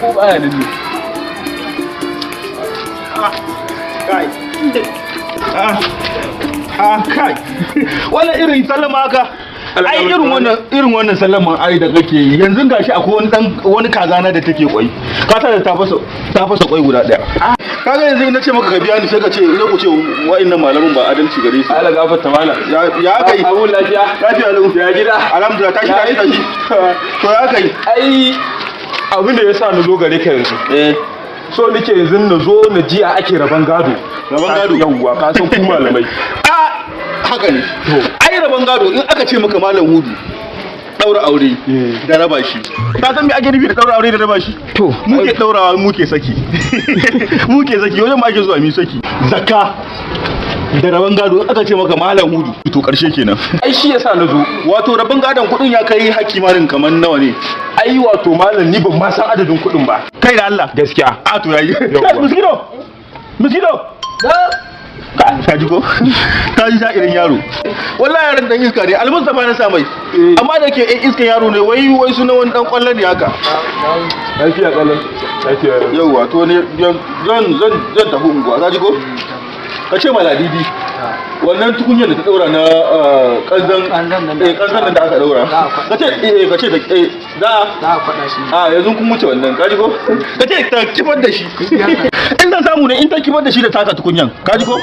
ko baya nan ne kai kai wannan irin sallama haka ai irin wannan sallaman ai da kake yi yanzu gashi akwai wani kaza na da take kwai ka ta da ta fasa kwai guda daya kaga yanzu ina ce maka ka biya ni sai ka ce ina ku ce wa'annan malamin ba adalci gare su Allah gafarta mala ya kai abu lafiya lau ya gida alhamdulillah tashi to ya kai ai abin da yasa na zo gare ka yanzu so nake yanzu na zo na ji a ake raban gado yawwa ka san ku malamai haka ne to ai raban gado in aka ce maka malam hudu daura aure da raba shi ka san me ake nufi da daura aure da raba shi to muke daurawa muke saki wajen ma ake zuwa mi saki zakka da raban gado in aka ce maka malam hudu to karshe kenan ai shi yasa na zo wato raban gadon kudin ya kai hakki marin kaman nawa ne ai wato malam ni ban ma san adadin kudin ba kai da Allah gaskiya a to yayi miskido ka ji ko ka ji irin yaro wallahi yaron dan iska ne almustafa na samai amma da ke iskan yaro ne wai sunan wani dan kwallon ne haka lafiya yawa to ne zan tafi unguwa ka ji ko ka ce maladidi wannan tukunyar da ta daura na kanzan da aka daura ka ce da faɗa shi a yanzu kun wuce wannan kaji ko ka ce ta kifar da shi in zan samu ne in ta kifar da shi da taka tukunyan kaji ko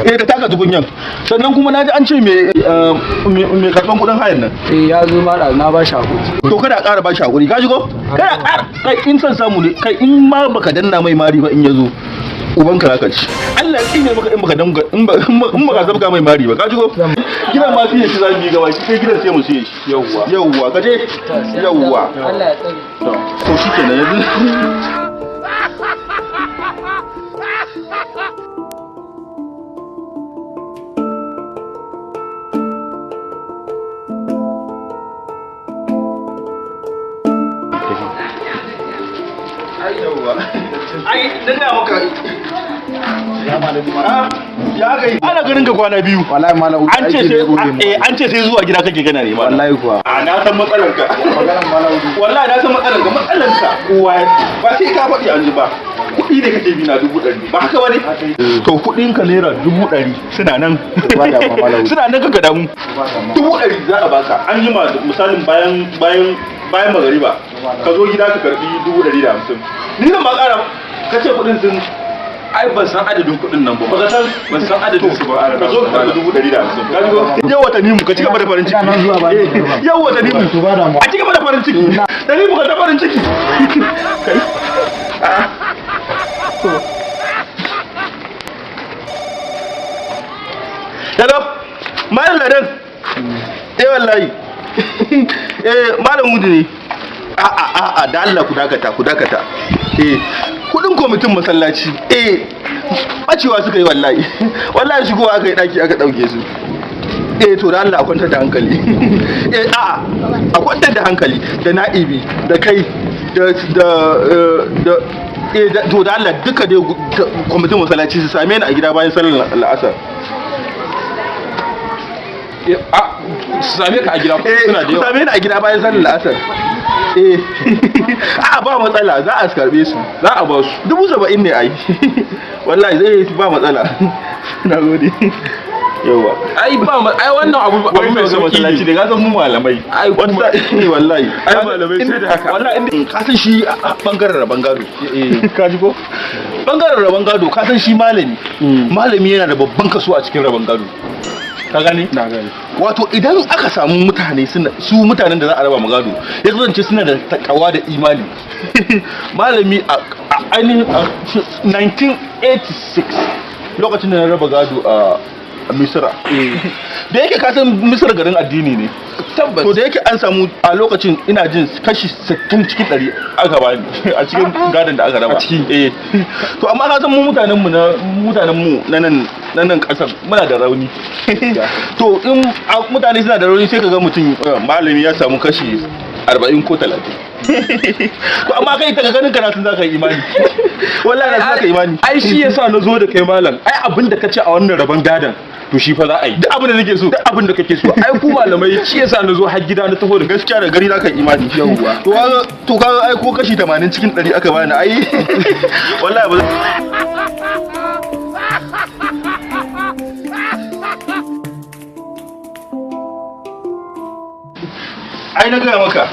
da taka tukunyan sannan kuma naji an ce me karban kudin hayan nan ya zo ma da na ba shi hakuri to kada ƙara ba shi hakuri kaji ko kada ƙara kai in san samu ne kai in ma baka danna mai mari ba in yazo uban ka zaka ci Allah ya tsine maka in baka danga in baka zabga mai mari ba kaji ko gidan ma sai shi zamu yi gaba sai gidan sai mu siye shi yawwa kaje yawwa Allah ya tsare to shikenan yanzu ai dan da maka ya kai ana ganin ka kwana biyu wallahi malam an ce sai zuwa gida kake gana ne ma wallahi kuwa na san matsalar ka wallahi na san matsalar ka kowa ba sai ka faɗi an ba kuɗi da kake bi na 100 ba haka bane to kuɗin ka naira 100 suna nan suna nan ka damu 100 za a baka an yi ma misalin bayan magariba ka zo gida ka karbi 150 ni zan ma ƙara ka ce kuɗin sun ai ban san adadin kuɗin nan ba ban san adadin su ba ka zo ka 150 ka zo yau wata nimu ka ci gaba da farin ciki yau wata nimu a ci gaba da farin ciki da nimu ka ta farin ciki kai hello malam ladan wallahi malam hudu ne a da Allah ku dakata kudin kwamitin masallaci bacewa suka yi wallahi shigowa aka yi daki aka dauke su to da Allah a kwantar da hankali a kwantar da hankali da na'ibi da kai to da Allah duka dai kwamitin masallaci su same ni a gida bayan sallar la'asar su same ka a gida suna da yawa same ni a gida bayan sallar la'asar ba matsala za a karbe su za a ba su 70,000 ne ai wallahi zai ba matsala na gode yawa ai wannan abu mai sauki ne da ga san mu malamai ai wanda wallahi ai malamai sai da haka wallahi inda ka san shi bangaren raban gado ka ji ko bangaren raban gado ka san shi malami yana da babban kaso a cikin raban gado ka gane na gane wato idan aka samu mutane su mutanen da za a raba magado ya kasance suna da takawa da imani malami a ainihin 1986 lokacin da na raba gado a misira da yake kasan misira garin addini ne tabbas to da yake an samu a lokacin ina jin kashi 60 cikin 100 aka bani a cikin gadon da aka raba to amma ka san mu mutanen mu na nan kasar muna da rauni to in mutane suna da rauni sai ka ga mutum malami ya samu kashi 40 ko 30 to amma kai daga ganin karatun zaka yi imani wallahi na zaka imani ai shi yasa na zo da kai malam ai abin da kace a wannan rabon gadan to shi fa za a yi duk abin da nake so duk abin da kake so ai ku malamai shi yasa na zo har gida na taho da gaskiya da gari na kan imani yawwa to ka ai ko kashi 80 cikin 100 aka bani ai wallahi ba ai na gaya maka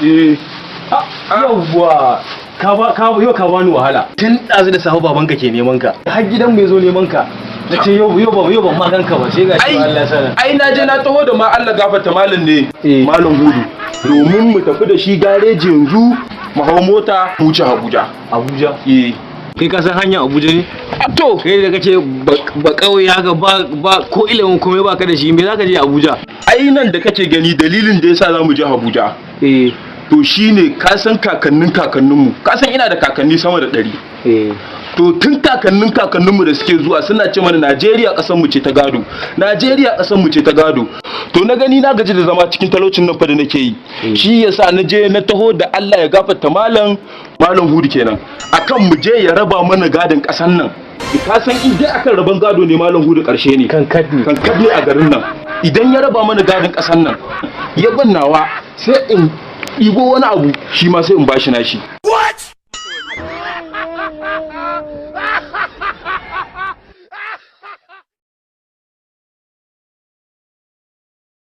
yawwa ka bani wahala tun ɗazu da sahu babanka ke neman ka har gidan mai zo neman ka na ce yau ban ma ganka ba sai ga shi Allah sana ai na je na taho da ma Allah gafarta malam ne malam hudu domin mu tafi da shi gareji yanzu mu hawo mota mu wuce Abuja kai ka san hanya Abuja ne to kai da kace ba kauye haka ba ko ilimin komai baka da shi me zaka je Abuja ai nan da kake gani dalilin da yasa zamu je Abuja to shine ka san kakanninmu ka san ina da kakanni sama da 100 to tun kakanninmu da suke zuwa suna ce mana Najeriya kasar mu ce ta gado Najeriya kasar mu ce ta gado to na gani na gaji da zama cikin talaucin nan fa da nake yi shi yasa na je na taho da Allah ya gafarta malam hudu kenan akan mu je ya raba mana gadon kasar nan ka san in dai akan raban gado ne malam hudu karshe ne kan kadne a garin nan idan ya raba mana gadon kasar nan ya bannawa sai in ibo wani abu shi ma sai in bashi nashi